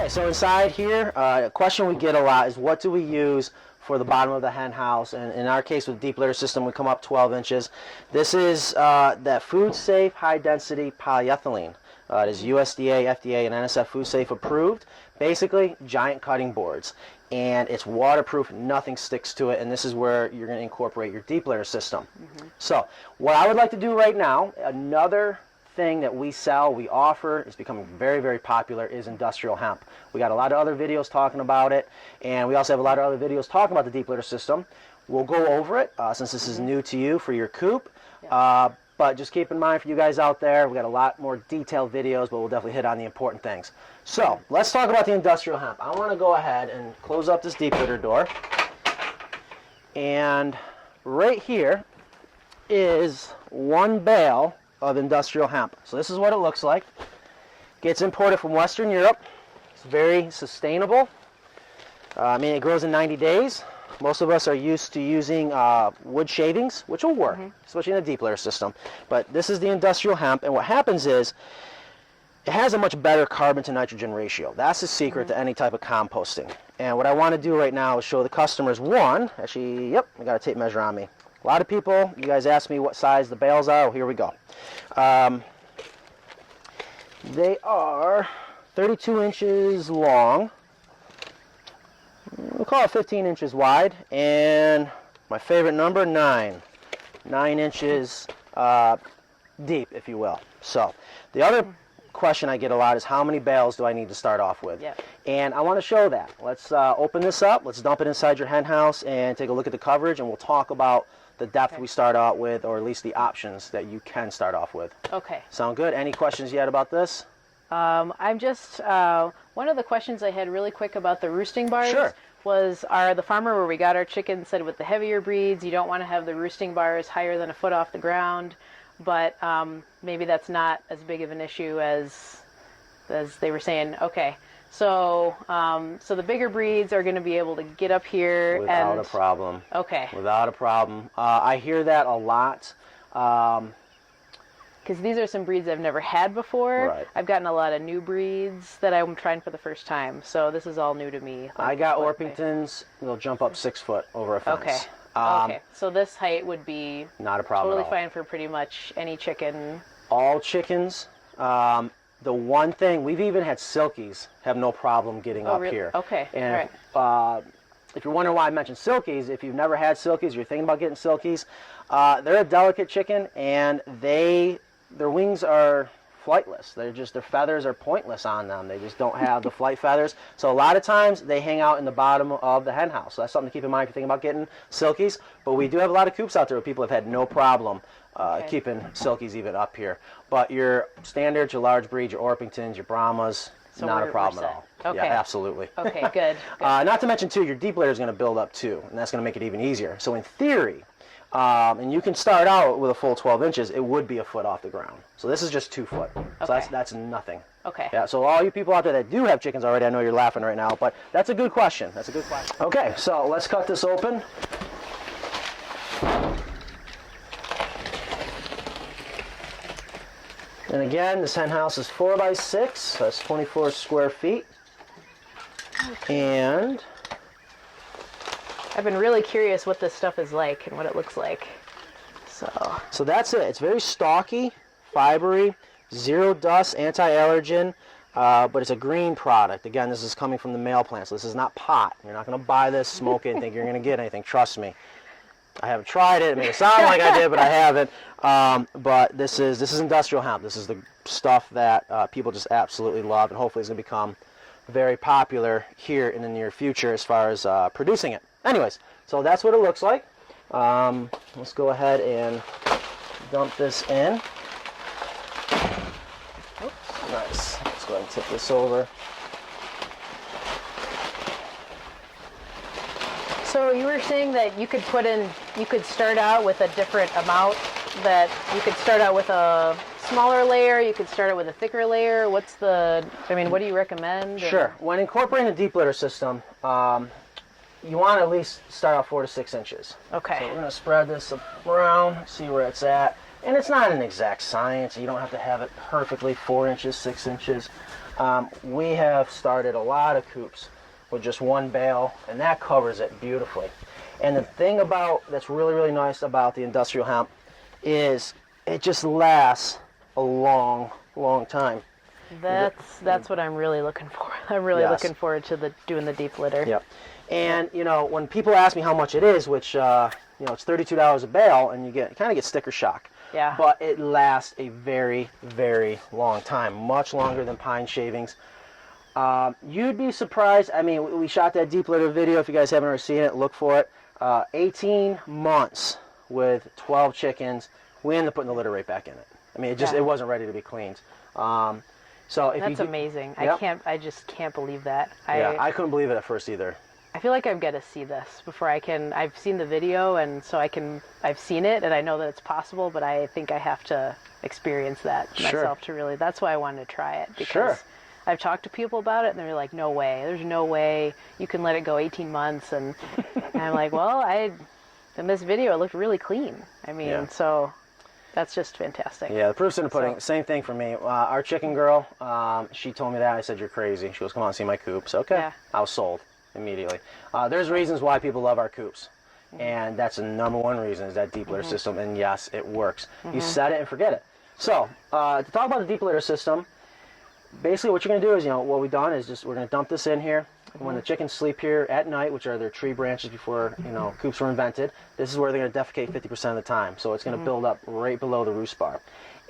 Okay, so inside here, a question we get a lot is what do we use for the bottom of the hen house? And in our case with the deep litter system, we come up 12 inches. This is that food safe high density polyethylene. It is USDA, FDA, and NSF food safe approved. Basically, giant cutting boards. And it's waterproof, nothing sticks to it, and this is where you're going to incorporate your deep litter system. So what I would like to do right now, another thing that we sell, we offer, is becoming very, very popular, is industrial hemp. We got a lot of other videos talking about it, and we also have a lot of other videos talking about the deep litter system. We'll go over it since this is new to you for your coop. But just keep in mind for you guys out there, we got a lot more detailed videos, but we'll definitely hit on the important things. So let's talk about the industrial hemp. I want to go ahead and close up this deep litter door. And right here is one bale of industrial hemp. So this is what it looks like. Gets imported from Western Europe. It's very sustainable. I mean, it grows in 90 days. Most of us are used to using wood shavings, which will work, especially in a deep litter system. But this is the industrial hemp, and what happens is it has a much better carbon to nitrogen ratio. That's the secret to any type of composting. And what I want to do right now is show the customers one, actually, yep, I got a tape measure on me. A lot of people, you guys ask me what size the bales are. Oh, here we go. They are 32 inches long. We'll call it 15 inches wide, and my favorite number, 9 inches deep, if you will. So the other question I get a lot is how many bales do I need to start off with? And I want to show that. Let's open this up, let's dump it inside your hen house and take a look at the coverage, and we'll talk about the depth we start out with, or at least the options that you can start off with. Okay. Sound good? Any questions yet about this? I'm just, one of the questions I had really quick about the roosting bars was the farmer where we got our chickens said with the heavier breeds, you don't want to have the roosting bars higher than a foot off the ground, but maybe that's not as big of an issue as they were saying. Okay. So, so the bigger breeds are going to be able to get up here without a problem. Okay. Without a problem. I hear that a lot. Because these are some breeds I've never had before. Right. I've gotten a lot of new breeds that I'm trying for the first time, so this is all new to me. I got Orpingtons. They'll jump up 6 foot over a fence. Okay. Okay. So this height would be not a problem. Totally fine for pretty much any chicken. All chickens. The one thing, we've even had silkies have no problem getting up here. Okay. And if you're wondering why I mentioned silkies, if you've never had silkies, you're thinking about getting silkies, they're a delicate chicken, and their wings are flightless. Their feathers are pointless on them. They just don't have the flight feathers. So a lot of times they hang out in the bottom of the hen house. So that's something to keep in mind if you're thinking about getting silkies. But we do have a lot of coops out there where people have had no problem keeping silkies even up here. But your standards, your large breeds, your Orpingtons, your Brahmas, so not a problem at all. Okay. Yeah, absolutely. Okay, good. Not to mention, too, your deep litter is going to build up, too, and that's going to make it even easier. So in theory, and you can start out with a full 12 inches, it would be a foot off the ground. So this is just 2 foot. So that's nothing. Okay. Yeah, so all you people out there that do have chickens already, I know you're laughing right now, but that's a good question. That's a good question. Okay, so let's cut this open. And again, this hen house is 4 by 6, so that's 24 square feet. And I've been really curious what this stuff is like and what it looks like. So that's it. It's very stalky, fibery, zero dust, anti-allergen, but it's a green product. Again, this is coming from the male plant, so this is not pot. You're not going to buy this, smoke it, and think you're going to get anything. Trust me. I haven't tried it. It may sound like I did, but I haven't. But this is industrial hemp. This is the stuff that people just absolutely love, and hopefully it's going to become very popular here in the near future as far as producing it. Anyways, so that's what it looks like. Let's go ahead and dump this in. Oops, nice. Let's go ahead and tip this over. So you were saying that you could start out with a different amount, that you could start out with a smaller layer, you could start out with a thicker layer. What do you recommend? Sure. When incorporating a deep litter system, you want to at least start out 4 to 6 inches. Okay. So we're going to spread this around, see where it's at. And it's not an exact science. You don't have to have it perfectly 4 inches, 6 inches. We have started a lot of coops with just one bale, and that covers it beautifully. And the thing that's really, really nice about the industrial hemp is it just lasts a long, long time. That's what I'm really looking for. I'm really looking forward to doing the deep litter. Yep. And when people ask me how much it is, which it's $32 a bale, and you kind of get sticker shock. Yeah. But it lasts a very, very long time, much longer than pine shavings. You'd be surprised. I mean, we shot that deep litter video. If you guys haven't already seen it, look for it. 18 months with 12 chickens. We ended up putting the litter right back in it. I mean, it wasn't ready to be cleaned. So if that's amazing. Yep. I just can't believe that. I couldn't believe it at first either. I feel like I've got to see this before I can. I've seen the video, and so I've seen it, and I know that it's possible, but I think I have to experience that myself to really. That's why I wanted to try it, because I've talked to people about it, and they're like, "No way! There's no way you can let it go 18 months." And I'm like, "Well, in this video, it looked really clean. I mean, so." That's just fantastic. Yeah, the proof's in the pudding. Same thing for me. Our chicken girl, she told me that. I said, "You're crazy." She goes, "Come on, see my coops." Okay. Yeah. I was sold immediately. There's reasons why people love our coops. And that's the number one reason is that deep litter system. And yes, it works. You set it and forget it. So, to talk about the deep litter system, basically what you're going to do is, what we've done is we're going to dump this in here. When the chickens sleep here at night, which are their tree branches before, coops were invented, this is where they're going to defecate 50% of the time. So it's going to build up right below the roost bar.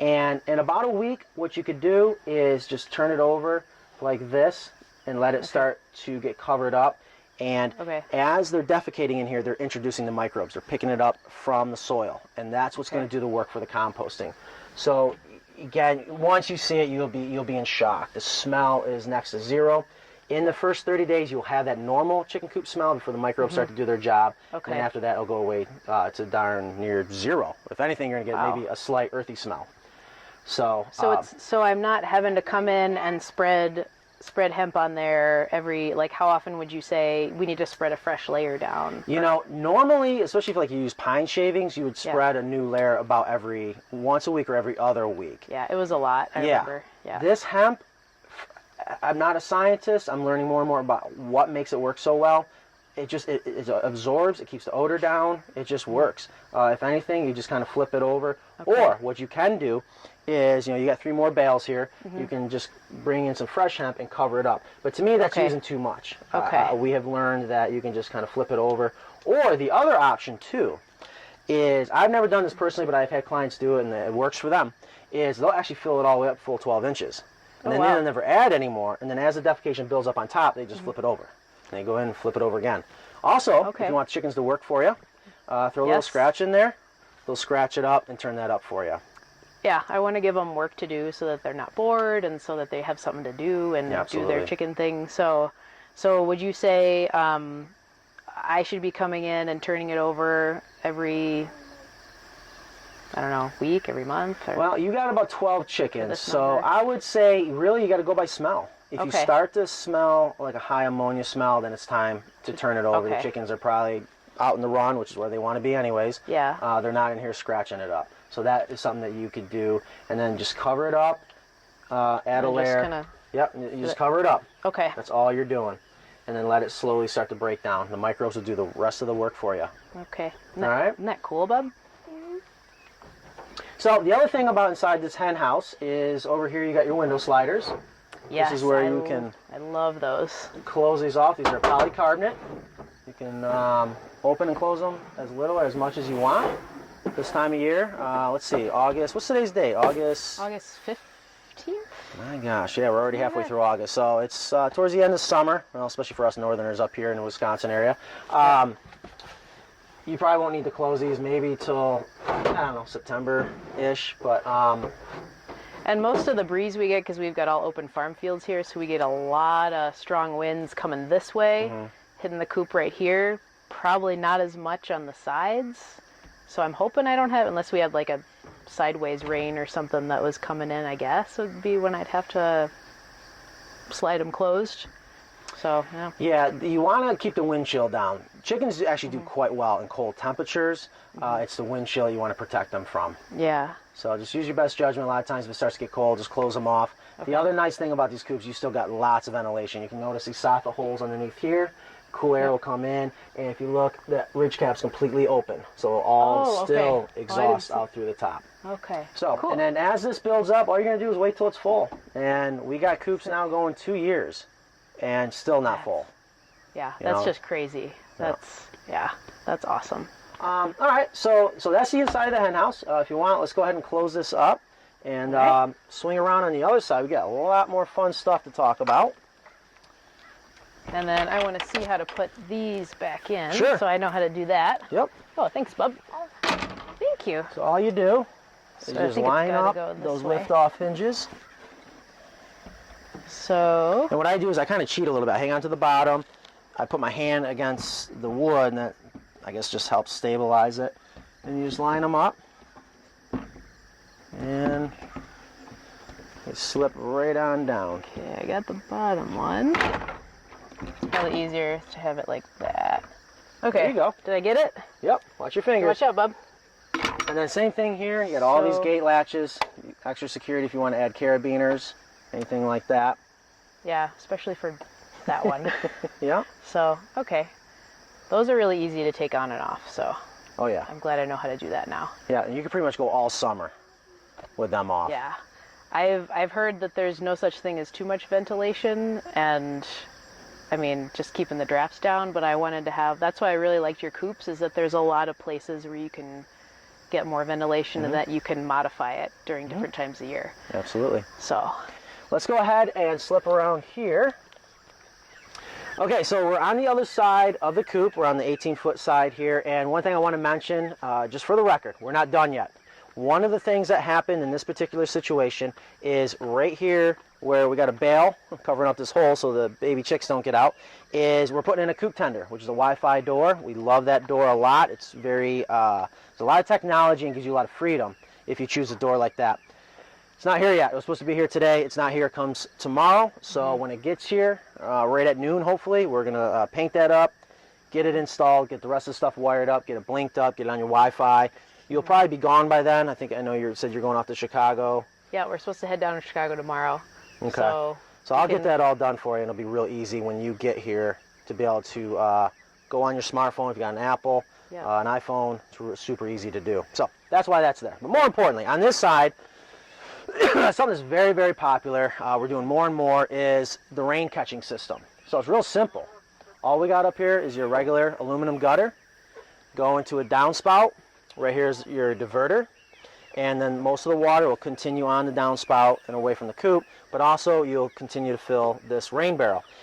And in about a week, what you could do is just turn it over like this and let it start to get covered up. And as they're defecating in here, they're introducing the microbes. They're picking it up from the soil. And that's what's going to do the work for the composting. So again, once you see it, you'll be in shock. The smell is next to zero. In the first 30 days, you'll have that normal chicken coop smell before the microbes start to do their job. Okay. And after that, it'll go away to darn near zero. If anything, you're going to get maybe a slight earthy smell. So I'm not having to come in and spread hemp on there how often would you say we need to spread a fresh layer down? Normally, especially if you use pine shavings, you would spread a new layer about once a week or every other week. Yeah, it was a lot, I remember. Yeah. This hemp, I'm not a scientist. I'm learning more and more about what makes it work so well. It absorbs, it keeps the odor down, it just works. If anything, you just kind of flip it over. Okay. Or what you can do is, you got 3 more bales here, you can just bring in some fresh hemp and cover it up. But to me, that's using too much. Okay. We have learned that you can just kind of flip it over. Or the other option, too, is, I've never done this personally, but I've had clients do it, and it works for them, is they'll actually fill it all the way up full 12 inches. And then they'll never add anymore, and then as the defecation builds up on top, they just flip it over. And they go in and flip it over again. Also, if you want chickens to work for you, throw a little scratch in there. They'll scratch it up and turn that up for you. Yeah, I want to give them work to do so that they're not bored and so that they have something to do and do their chicken thing. So would you say I should be coming in and turning it over every, I don't know, week, every month? Or? Well, you got about 12 chickens, so I would say really you got to go by smell. If you start to smell like a high ammonia smell, then it's time to turn it over. The chickens are probably out in the run, which is where they want to be anyways. Yeah. They're not in here scratching it up. So that is something that you could do, and then just cover it up, add a layer. Yep, you just cover it up. Okay. That's all you're doing. And then let it slowly start to break down. The microbes will do the rest of the work for you. Okay. All right? Isn't that cool, bub? So the other thing about inside this hen house is over here you got your window sliders. Yes, this is where you can. I love those. Close these off. These are polycarbonate. You can open and close them as little or as much as you want. This time of year, let's see, August. What's today's date? August 15th. My gosh, yeah, we're already halfway through August, so it's towards the end of summer. Well, especially for us Northerners up here in the Wisconsin area. You probably won't need to close these maybe till, I don't know, September-ish, but... And most of the breeze we get, because we've got all open farm fields here, so we get a lot of strong winds coming this way, hitting the coop right here. Probably not as much on the sides. So I'm hoping I don't have, unless we had like a sideways rain or something that was coming in, I guess, would be when I'd have to slide them closed. So, yeah. Yeah, you want to keep the wind chill down. Chickens actually do quite well in cold temperatures. It's the wind chill you want to protect them from. Yeah. So just use your best judgment. A lot of times if it starts to get cold, just close them off. Okay. The other nice thing about these coops, you still got lots of ventilation. You can notice these soffit holes underneath here. Cool air will come in, and if you look, that ridge cap's completely open. So it'll all still exhaust out through the top. Okay. So, cool. and then as this builds up, all you're going to do is wait till it's full. And we got coops now going 2 years and still not full. Yeah, You that's know? just crazy. That's, that's awesome. All right, so that's the inside of the hen house. If you want, let's go ahead and close this up and Okay. swing around on the other side. We got a lot more fun stuff to talk about. And then I want to see how to put these back in. Sure. So I know how to do that. Yep. Oh, thanks, bub. Thank you. So all you do is So I just think it's line gotta up go this those way. lift-off hinges. So, And what I do is I kind of cheat a little bit. I hang on to the bottom. I put my hand against the wood, and that, I guess, just helps stabilize it. And you just line them up. And you slip right on down. okay, I got the bottom one. Probably easier to have it like that. Okay. There you go. Did I get it? Yep, watch your fingers. Watch out, bub. And then same thing here. You got all these So- gate latches, extra security if you want to add carabiners, anything like that. Yeah, especially for that one. Yeah. So, okay. Those are really easy to take on and off, so Oh yeah. I'm glad I know how to do that now. Yeah, and you can pretty much go all summer with them off. Yeah. I've heard that there's no such thing as too much ventilation, and I mean, just keeping the drafts down, but I wanted to have, that's why I really liked your coops, is that there's a lot of places where you can get more ventilation and that you can modify it during different times of year. Absolutely. So, Let's go ahead and slip around here. Okay, so we're on the other side of the coop. We're on the 18-foot side here, and one thing I want to mention, just for the record, we're not done yet. One of the things that happened in this particular situation is right here where we got a bale covering up this hole so the baby chicks don't get out, is we're putting in a coop tender, which is a Wi-Fi door. We love that door a lot. It's very, there's a lot of technology and gives you a lot of freedom if you choose a door like that. It's not here yet. It was supposed to be here today. It's not here. It comes tomorrow. So when it gets here, right at noon, hopefully, we're going to paint that up, get it installed, get the rest of the stuff wired up, get it blinked up, get it on your Wi-Fi. You'll probably be gone by then. I know you said you're going off to Chicago. yeah, we're supposed to head down to Chicago tomorrow. Okay. So I'll get that all done for you, and it'll be real easy when you get here to be able to go on your smartphone if you got an Apple, Yeah. an iPhone. It's super easy to do. So that's why that's there. But more importantly, on this side, something that's very, very popular, we're doing more and more, is the rain catching system. So it's real simple. All we got up here is your regular aluminum gutter. Go into a downspout. Right here's your diverter. And then most of the water will continue on the downspout and away from the coop, but also you'll continue to fill this rain barrel.